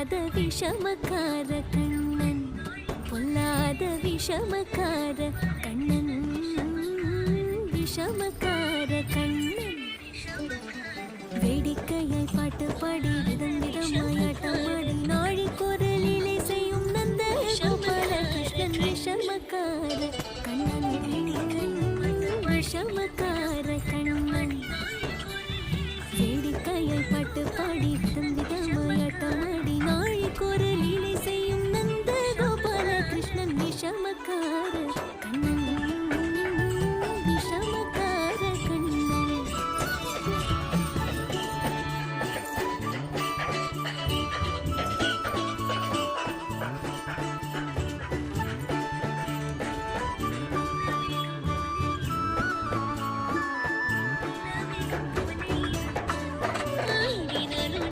பொல்லாத விஷமக்கார கண்ணன், பொல்லாத விஷமக்கார கண்ணன், விஷமக்கார கண்ணன். வேடிக்கையாய் பாட்டு பாடி விதம் விதமாய் ஆட்டமாடி நாழி குரலிலே செய்யும் நந்த கோபால கிருஷ்ணன் விஷமக்கார கண்ணன், விஷமக்கார